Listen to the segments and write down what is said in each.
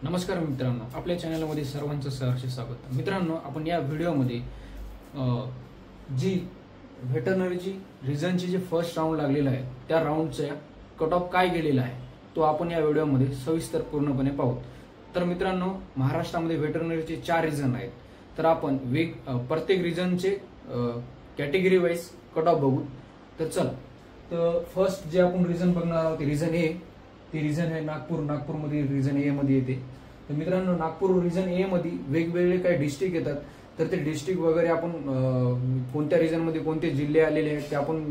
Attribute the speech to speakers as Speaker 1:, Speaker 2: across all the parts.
Speaker 1: नमस्कार मित्रांनो, आपल्या चॅनलमध्ये सर्वांचं सहर्ष स्वागत। मित्रांनो, आपण या व्हिडिओमध्ये जी व्हेटरनरीची रिझनची जे फर्स्ट राऊंड लागलेला आहे त्या राऊंडचा कट ऑफ काय गेलेला आहे तो आपण या व्हिडिओमध्ये सविस्तर पूर्णपणे पाहू। तर मित्रांनो, महाराष्ट्रामध्ये व्हेटरनरीचे 4 रिझन आहेत। तर आपण प्रत्येक रिझनचे कॅटेगरी वाईज कट ऑफ बघू। तर चला, तर फर्स्ट जे आपण रिझन बघणार आहोत ते रिझन ए, ते रिझन आहे नागपूरमध्ये रिझन ए मध्ये येते। तर मित्रांनो, नागपूर रिझन ए मध्ये वेगवेगळे काही डिस्ट्रिक्ट येतात। तर ते डिस्ट्रिक्ट वगैरे आपण कोणत्या रिझन मध्ये कोणते जिल्हे आलेले आहेत ते आपण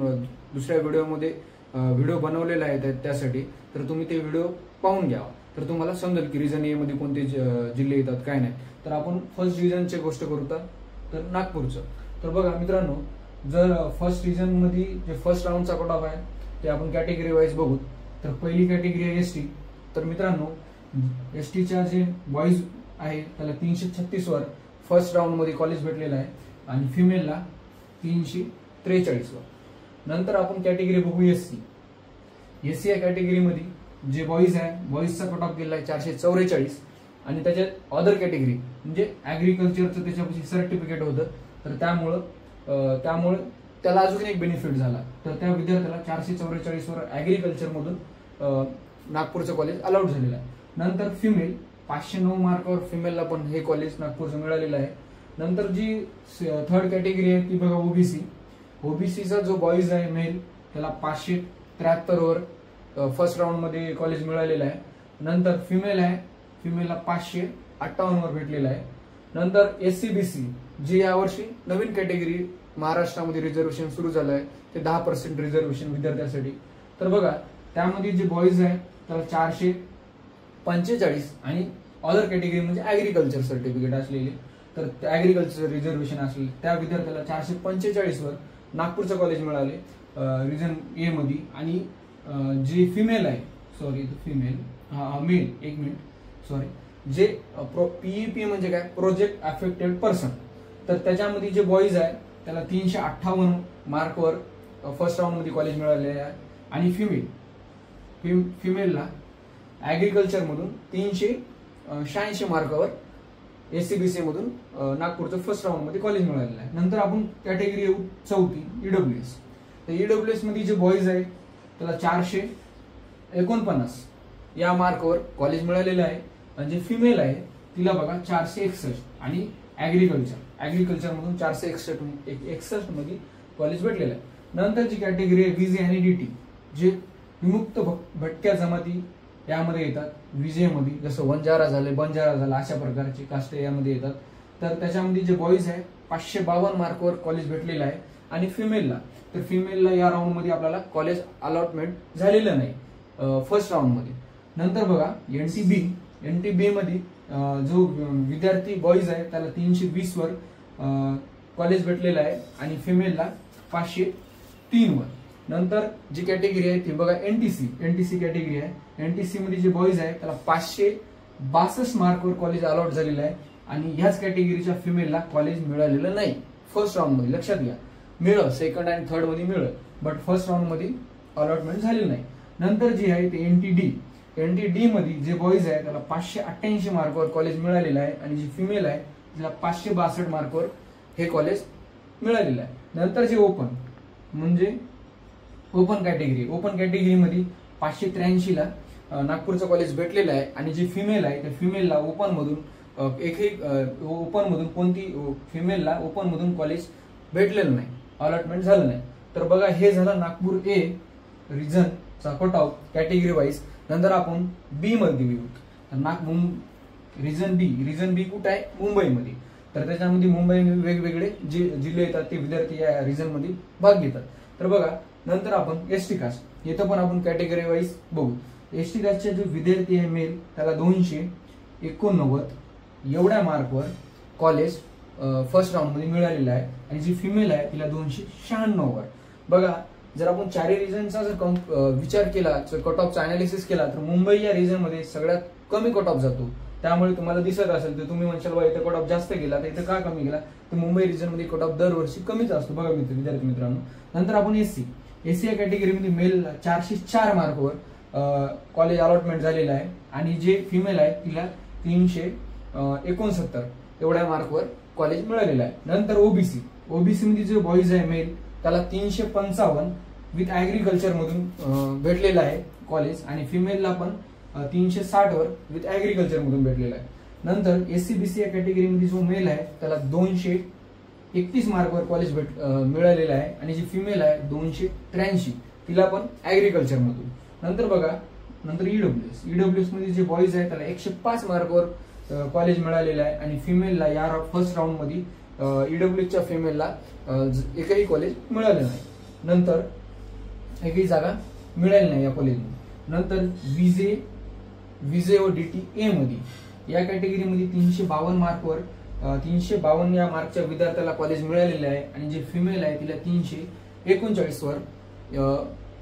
Speaker 1: दुसऱ्या व्हिडिओमध्ये व्हिडिओ बनवलेला आहे त्यासाठी। तर तुम्ही ते व्हिडिओ पाहून घ्या, तर तुम्हाला समजेल की रिझन ए मध्ये कोणते जिल्हे येतात काय नाही। तर आपण फर्स्ट रिझनची गोष्ट करू तर नागपूरचं। तर बघा मित्रांनो, जर फर्स्ट रिझन मध्ये जे फर्स्ट राऊंडचा कट ऑफ आहे ते आपण कॅटेगरी वाईज बघू। तर पहिली कॅटेगरी आहे एसटी। तर मित्रांनो, एसटीच्या जे बॉईज आहे त्याला 336 वर फर्स्ट राऊंड मध्ये कॉलेज भेटलेलं आहे आणि फिमेलला 343 वर। नंतर आपण कॅटेगरी बघू एससी। एससी या कॅटेगरीमध्ये जे बॉईज आहे बॉईजचा कट ऑफ गेला आहे 444 आणि त्याच्यात अदर कॅटेगरी म्हणजे ऍग्रिकल्चरचं त्याच्यापाशी सर्टिफिकेट होतं। तर त्यामुळे त्याला अजून एक बेनिफिट झाला। तर त्या विद्यार्थ्याला 444 वर ऍग्रिकल्चर मधून नागपूरचं कॉलेज अलाउड झालेलं आहे। नंतर फिमेल 509 मार्कावर फिमेलला पण हे कॉलेज नागपूरचं मिळालेलं आहे। नंतर जी थर्ड कॅटेगरी आहे ती बघा ओबीसी। ओबीसीचा जो बॉईज आहे मेल त्याला 573 वर फर्स्ट राऊंड मध्ये कॉलेज मिळालेलं आहे। नंतर फिमेल आहे, फिमेलला 558 वर भेटलेला आहे। नंतर एससीबीसी जी यावर्षी नवीन कॅटेगरी महाराष्ट्रामध्ये रिझर्वेशन सुरू झालं आहे ते 10% रिझर्वेशन विद्यार्थ्यांसाठी। तर बघा, त्यामध्ये जे बॉईज आहे त्याला 445 आणि अदर कॅटेगरी म्हणजे ऍग्रिकल्चर सर्टिफिकेट असलेले, तर ऍग्रिकल्चर रिझर्वेशन असलेले त्या विद्यार्थ्याला 445 वर नागपूरचं कॉलेज मिळाले रिझन ए मध्ये। आणि जी फिमेल आहे, जे पीईपी म्हणजे काय, प्रोजेक्ट अफेक्टेड पर्सन, तर त्याच्यामध्ये जे बॉईज आहे त्याला 358 मार्कवर फर्स्ट राऊंड मध्ये कॉलेज मिळाले आहे आणि फिमेलला ऍग्रिकल्चर मधून 386 मार्कावर एससीबीसी मधून नागपूरचं फर्स्ट राऊंड मध्ये कॉलेज मिळालेलं आहे। नंतर आपण कॅटेगरी येऊ चौथी ईडब्ल्यूएस। तर ईडब्ल्यूएस मध्ये जे बॉईज आहे त्याला 449 या मार्कवर कॉलेज मिळालेलं आहे आणि जे फिमेल आहे तिला बघा 461 आणि ऍग्रिकल्चर मधून 461 मध्ये कॉलेज भेटलेलं आहे। नंतर जी कॅटेगरी आहे विजे आणि डीटी, जे विमुक्त भटक्या जमाती यामध्ये येतात। विजेमध्ये जसं बंजारा झाला अशा प्रकारची कास्ट यामध्ये येतात। तर त्याच्यामध्ये जे बॉईज आहे 552 मार्कवर कॉलेज भेटलेलं आहे आणि फिमेलला या राऊंड मध्ये आपल्याला कॉलेज अलॉटमेंट झालेलं नाही फर्स्ट राऊंड मध्ये। नंतर बघा एनटीबी मध्ये जो विद्यार्थी बॉईज आहे त्याला 320 वर कॉलेज भेटलेलं आहे आणि फिमेलला 503 वर। नंतर जी कॅटेगरी आहे ती बघा एनटीसी कॅटेगरी आहे। एनटीसी मध्ये जे बॉईज आहे त्याला 562 मार्कवर कॉलेज अलॉट झालेलं आहे आणि ह्याच कॅटेगरीच्या फिमेलला कॉलेज मिळालेलं नाही फर्स्ट राऊंड मध्ये। लक्षात घ्या, मिळलं सेकंड आणि थर्ड मध्ये मिळलं, बट फर्स्ट राऊंड मध्ये अलॉटमेंट झालेलं नाही। नंतर जी आहे ते एनटीडी मध्ये जे बॉईज आहे त्याला 588 मार्कवर कॉलेज मिळालेलं आहे आणि जी फिमेल आहे तिला 562 मार्कवर हे कॉलेज मिळालेलं आहे। नंतर जे ओपन कॅटेगरीमध्ये 583 ला नागपूरचं कॉलेज भेटलेलं आहे आणि जी फिमेल आहे त्या फिमेलला ओपन मधून कॉलेज भेटलेलं नाही, अलॉटमेंट झालं नाही। तर बघा, हे झालं नागपूर ए रिझनचा कट ऑफ कॅटेगरी वाईज। नंतर आपण बी मध्ये येऊ। रिझन बी कुठे आहे, मुंबईमध्ये। तर त्याच्यामध्ये मुंबईमध्ये वेगवेगळे जे जिल्हे येतात ते विद्यार्थी या रिझन मध्ये भाग घेतात। तर बघा, नंतर आपण एसटी कास्ट, इथं पण आपण कॅटेगरी वाईज बघू। एसटी कास्टचे जो विद्यार्थी आहे मेल त्याला 289 एवढ्या मार्कवर कॉलेज फर्स्ट राऊंड मध्ये मिळालेलं आहे आणि जी फिमेल आहे तिला 296 वर। बघा, जर आपण चारही रिझनचा जर विचार केला, कट ऑफचा अनालिसिस केला, तर मुंबई या रिझन मध्ये सगळ्यात कमी कट ऑफ जातो। त्यामुळे तुम्हाला दिसत असेल तर तुम्ही म्हणशाल बा इथं कट ऑफ जास्त गेला, तर इथं का कमी गेला, तर मुंबई रिझन मध्ये कट ऑफ दरवर्षी कमीच असतो बघा विद्यार्थी मित्रांनो। नंतर आपण एससी या कॅटेगरीमध्ये मेल 404 मार्कवर कॉलेज अलॉटमेंट झालेलं आहे आणि जे फिमेल आहे तिला 369 एवढ्या मार्कवर कॉलेज मिळालेलं आहे. नंतर ओबीसी, ओबीसी मध्ये जो बॉईज आहे मेल त्याला 355 विथ ऍग्रिकल्चर मधून भेटलेलं आहे कॉलेज, आणि फिमेलला पण 360 वर विथ ऍग्रिकल्चर मधून भेटलेलं आहे. नंतर एससीबीसी या कॅटेगरीमध्ये जो मेल आहे त्याला 231 मार्कवर कॉलेज मिळालेलं आहे, आणि जी फिमेल आहे 283, तिला पण ऍग्रिकल्चर मधून. नंतर बघा, नंतर ईडब्ल्यूएस, ईडब्ल्यूएस मध्ये जे बॉईज आहे त्याला 105 मार्कवर कॉलेज मिळालेलं आहे, आणि फिमेलला या फर्स्ट राऊंड मध्ये ईडब्ल्यूएसच्या फिमेलला एकही कॉलेज मिळालं नाही. नंतर एकही जागा मिळाली नाही या कॉलेजमध्ये. नंतर विजे व डीटी ए मध्ये या कॅटेगरीमध्ये 352 मार्कवर 352 या मार्कच्या विद्यार्थ्याला कॉलेज मिळालेलं आहे, आणि जे फिमेल आहे तिला 339 वर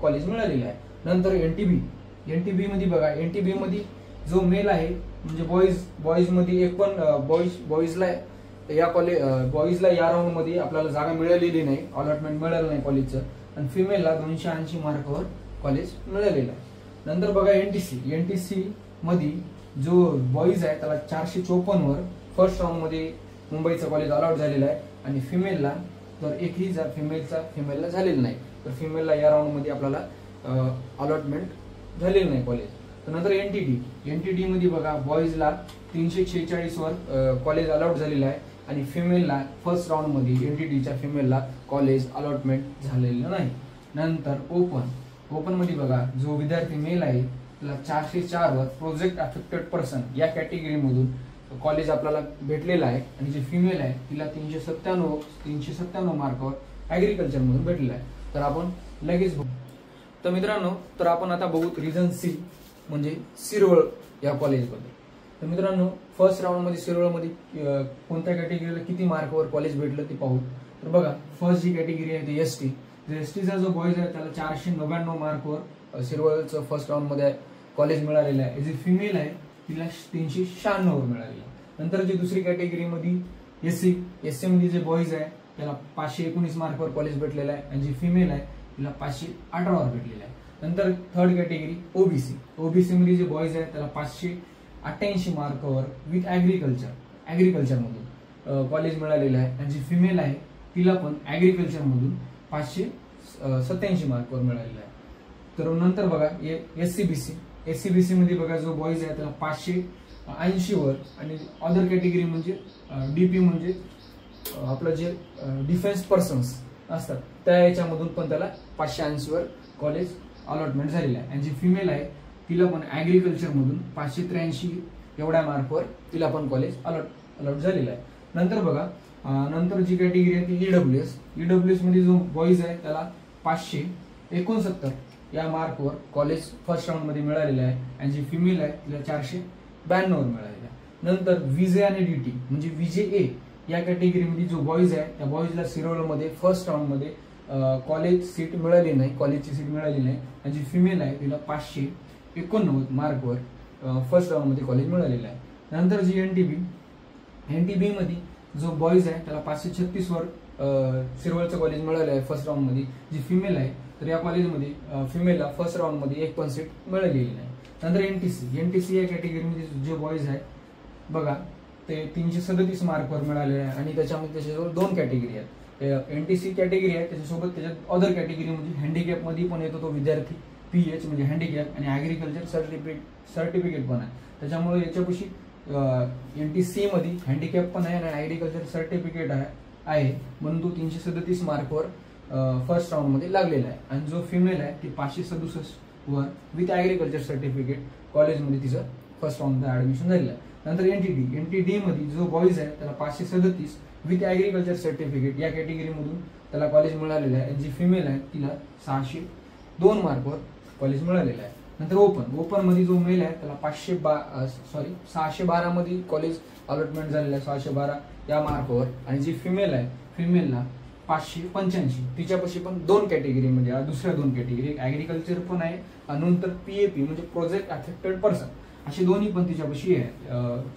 Speaker 1: कॉलेज मिळालेलं आहे. नंतर एनटीबी मध्ये बघा, एनटीबी मध्ये जो मेल आहे म्हणजे बॉईज मध्ये एक पण बॉईजला या राऊंड मध्ये आपल्याला जागा मिळालेली नाही, अलॉटमेंट मिळालं नाही कॉलेजचं, आणि फिमेलला 280 मार्कवर कॉलेज मिळालेलं आहे. नंतर बघा एनटीसी मध्ये जो बॉईज आहे त्याला 454 वर फर्स्ट राऊंड मध्ये मुंबईचं कॉलेज अलॉट झालेलं आहे, आणि फिमेलला तर एकही फिमेलला झालेलं नाही, तर फिमेलला या राऊंड मध्ये आपल्याला अलॉटमेंट झालेलं नाही कॉलेज. तर नंतर एनटीडी मध्ये बघा, बॉईजला 346 वर कॉलेज अलॉट झालेलं आहे, आणि फिमेलला फर्स्ट राऊंड मध्ये एनटीडीच्या फिमेलला कॉलेज अलॉटमेंट झालेलं नाही. नंतर ओपन मध्ये बघा, जो विद्यार्थी मेल आहे त्याला 404 वर प्रोजेक्ट अफेक्टेड पर्सन या कॅटेगरीमधून कॉलेज आपल्याला भेटलेलं आहे, आणि जी फिमेल आहे तिला 397 मार्कवर ऍग्रिकल्चर मधून भेटलेलं आहे. तर आपण लगेच बघू. तर मित्रांनो, तर आपण आता बघू रिजन सी म्हणजे शिरवळ या कॉलेजबद्दल. तर मित्रांनो, फर्स्ट राऊंड मध्ये शिरवळमध्ये कोणत्या कॅटेगरीला किती मार्कवर कॉलेज भेटलं ते पाहू. तर बघा, फर्स्ट जी कॅटेगरी आहे ती एसटी. एसटीचा जो बॉईज आहे त्याला 499 मार्कवर शिरवळचं फर्स्ट राऊंड मध्ये कॉलेज मिळालेलं आहे. जी फिमेल आहे तिला 396 वर मिळालेलं आहे. नंतर जी दुसरी कॅटेगरीमध्ये एससी मध्ये जे बॉईज आहे त्याला 519 मार्कवर कॉलेज भेटलेलं आहे, आणि जी फिमेल आहे तिला 518 वर भेटलेलं आहे. नंतर थर्ड कॅटेगरी ओबीसी मध्ये जे बॉईज आहे त्याला 588 मार्कवर विथ ऍग्रिकल्चर मधून कॉलेज मिळालेलं आहे, आणि जी फिमेल आहे तिला पण ऍग्रिकल्चर मधून 587 मार्कवर मिळालेलं आहे. तर नंतर बघा एससीबीसी मध्ये बघा, जो बॉईज आहे त्याला 580 वर, आणि अदर कॅटेगरी म्हणजे डीपी म्हणजे आपलं जे डिफेन्स पर्सन्स असतात त्या याच्यामधून पण त्याला 580 वर कॉलेज अलॉटमेंट झालेलं आहे, आणि जी फिमेल आहे तिला पण ऍग्रिकल्चर मधून 583 एवढ्या मार्कवर तिला पण कॉलेज अलॉट झालेलं आहे. नंतर बघा, नंतर जी कॅटेगरी आहे ती ईडब्ल्यूएस मध्ये जो बॉईज आहे त्याला 569 या मार्कवर कॉलेज फर्स्ट राऊंड मध्ये मिळालेलं आहे, आणि जी फिमेल आहे तिला 492 वर मिळालेलं आहे. नंतर विजे आणि डीटी म्हणजे विजे ए या कॅटेगरीमध्ये जो बॉईज आहे त्या बॉईजला शिरोळमध्ये फर्स्ट राऊंड मध्ये कॉलेजची सीट मिळाली नाही, आणि जी फिमेल आहे तिला 589 मार्कवर फर्स्ट राऊंड मध्ये कॉलेज मिळालेलं आहे. नंतर जी एनटीबी मध्ये जो बॉईज आहे त्याला 536 वर शिरवळचं कॉलेज मिळालं आहे फर्स्ट राऊंड मध्ये. जी फिमेल आहे तर या कॉलेजमध्ये फिमेलला फर्स्ट राऊंड मध्ये एक पण सीट मिळालेली नाही. नंतर एनटीसी या कॅटेगरीमध्ये जे बॉईज आहे बघा ते 337 मार्कवर मिळाले आहे, आणि त्याच्यामध्ये त्याच्याजवळ 2 कॅटेगरी आहेत. एनटीसी कॅटेगरी आहे, त्याच्यासोबत त्याच्यात अदर कॅटेगरी म्हणजे हँडिकॅप मध्ये पण येतो तो विद्यार्थी, पीएच म्हणजे हँडिकॅप, आणि ऍग्रिकल्चर सर्टिफिकेट पण आहे. त्याच्यामुळे याच्यापाशी एनटीसी मध्ये हँडिकॅप पण आहे आणि ऍग्रिकल्चर सर्टिफिकेट आहे, म्हणून तो 337 मार्कवर फर्स्ट राऊंड मध्ये लागलेला आहे. आणि जो फिमेल आहे ती 567 वर विथ ऍग्रिकल्चर सर्टिफिकेट कॉलेजमध्ये तिचं फर्स्ट राऊंड मध्ये ऍडमिशन झालेलं आहे. नंतर एनटीडी मध्ये जो बॉईज आहे त्याला 537 विथ ऍग्रिकल्चर सर्टिफिकेट या कॅटेगरीमधून त्याला कॉलेज मिळालेलं आहे, आणि जी फिमेल आहे तिला 602 मार्कवर कॉलेज मिळालेलं आहे. नंतर ओपन मध्ये जो मेल आहे त्याला 612 मध्ये कॉलेज अलॉटमेंट झालेलं आहे, 612 या मार्कवर, आणि जी फिमेल आहे फिमेलला 585, तिच्यापाशी पण 2 कॅटेगरी म्हणजे दुसऱ्या 2 कॅटेगरी, ऍग्रिकल्चर पण आहे आणि नंतर पीएपी म्हणजे प्रोजेक्ट अफेक्टेड पर्सन, अशी दोन्ही पण तिच्यापाशी आहे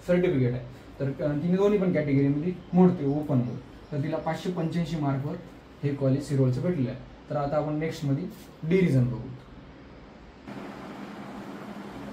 Speaker 1: सर्टिफिकेट आहे. तर तिने दोन्ही पण कॅटेगरीमध्ये मोडते ओपन मध्ये, तर तिला 585 मार्कवर हे कॉलेज शिरोळचं भेटलेलं आहे. तर आता आपण नेक्स्ट मध्ये डी रिजन बघू.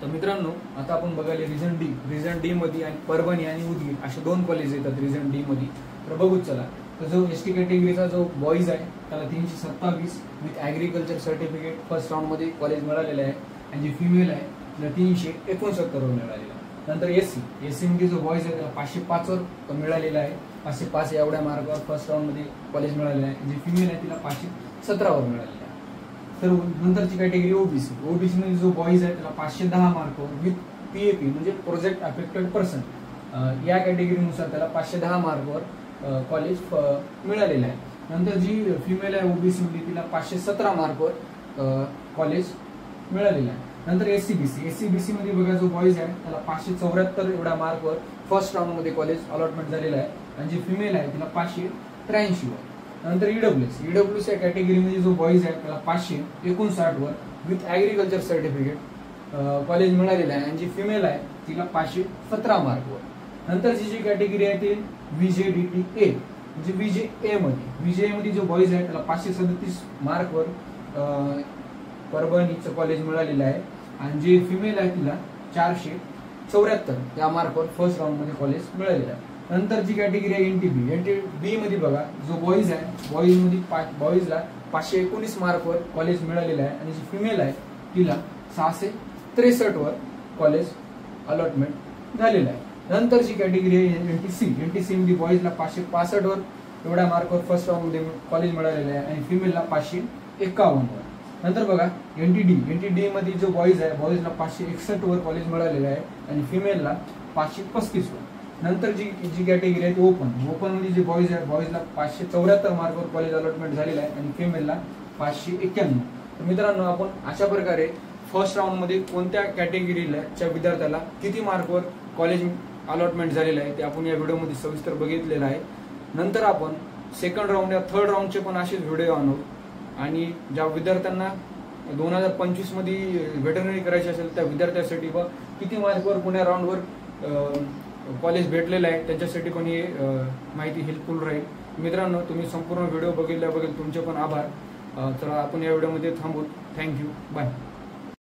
Speaker 1: तर मित्रांनो, आता आपण बघायला रिजन डी मध्ये आणि परभणी आणि उदगीर असे 2 कॉलेज येतात रिजन डी मध्ये. तर बघूच चला. तर जो एसटी कॅटेगरीचा जो बॉईज आहे त्याला 327 with agriculture certificate first round मध्ये कॉलेज मिळालेलं आहे, आणि जी फिमेल आहे तिला 369 वर मिळालेलं आहे. नंतर एससी मध्ये जो बॉईज आहे त्याला 505 वर मिळालेला आहे, 505 एवढ्या मार्कावर फर्स्ट राऊंड मध्ये कॉलेज मिळालेलं आहे. जी फिमेल आहे तिला 517 वर मिळालेलं आहे. तर नंतरची कॅटेगरी ओबीसी मध्ये जो बॉईज आहे त्याला 510 मार्कवर विथ पीएपी म्हणजे प्रोजेक्ट अफेक्टेड पर्सन, या कॅटेगरीनुसार त्याला 510 मार्कवर कॉलेज मिळालेलं आहे. नंतर जी फिमेल आहे ओबीसी मध्ये तिला 517 मार्कवर कॉलेज मिळालेलं आहे. नंतर एससीबीसी मध्ये बघा जो बॉईज आहे त्याला 574 एवढ्या मार्कवर फर्स्ट राऊंड मध्ये कॉलेज अलॉटमेंट झालेलं आहे, आणि जी फिमेल आहे तिला 583 वर. नंतर ईडब्ल्यूएस या कॅटेगरीमध्ये जो बॉईज आहे त्याला 559 वर विथ ॲग्रिकल्चर सर्टिफिकेट कॉलेज मिळालेलं आहे, आणि जी फिमेल आहे तिला 517 मार्कवर. नंतरची जी कॅटेगरी आहे ती VJDTA म्हणजे VJA मध्ये जो बॉईज आहे त्याला 537 मार्कवर परभणीचं कॉलेज मिळालेलं आहे, आणि जी फिमेल आहे तिला 474 या मार्कवर फर्स्ट राऊंड मध्ये कॉलेज मिळालेलं आहे. नंतर जी कॅटेगरी आहे एनटीबी मध्ये बघा जो बॉईज आहे बॉईजला 519 मार्कवर कॉलेज मिळालेलं आहे, आणि जी फिमेल आहे तिला 663 वर कॉलेज अलॉटमेंट झालेलं आहे. नंतरची कॅटेगरी आहे एनटीसी मध्ये बॉईजला 565 वर एवढ्या मार्कवर फर्स्ट राऊंड मध्ये कॉलेज मिळालेलं आहे, आणि फिमेलला 551 वर. नंतर बघा एनटीडी मध्ये जो बॉईज आहे बॉईजला 561 वर कॉलेज मिळालेलं आहे, आणि फिमेलला 535 वर. नंतर जी कॅटेगरी आहे ती ओपन मध्ये जे बॉईज आहे बॉईजला 574 मार्कवर कॉलेज अलॉटमेंट झालेलं आहे, आणि फिमेलला 591. तर मित्रांनो, आपण अशा प्रकारे फर्स्ट राऊंड मध्ये कोणत्या कॅटेगरीच्या विद्यार्थ्याला किती मार्कवर कॉलेज अलॉटमेंट झालेलं आहे ते आपण या व्हिडिओमध्ये सविस्तर बघितलेलं आहे. नंतर आपण सेकंड राऊंड या थर्ड राऊंडचे पण असेच व्हिडिओ आणू, आणि ज्या विद्यार्थ्यांना 2025 मध्ये वेटरनरी करायची असेल त्या विद्यार्थ्यांसाठी व किती मार्कवर पुण्या राऊंडवर कॉलेज भेटलेलं आहे त्यांच्यासाठी पण ही माहिती हेल्पफुल राहील. मित्रांनो, तुम्ही संपूर्ण व्हिडिओ बघितल्याबद्दल तुमचे पण आभार. तर आपण या व्हिडिओमध्ये थांबू. थँक्यू. बाय.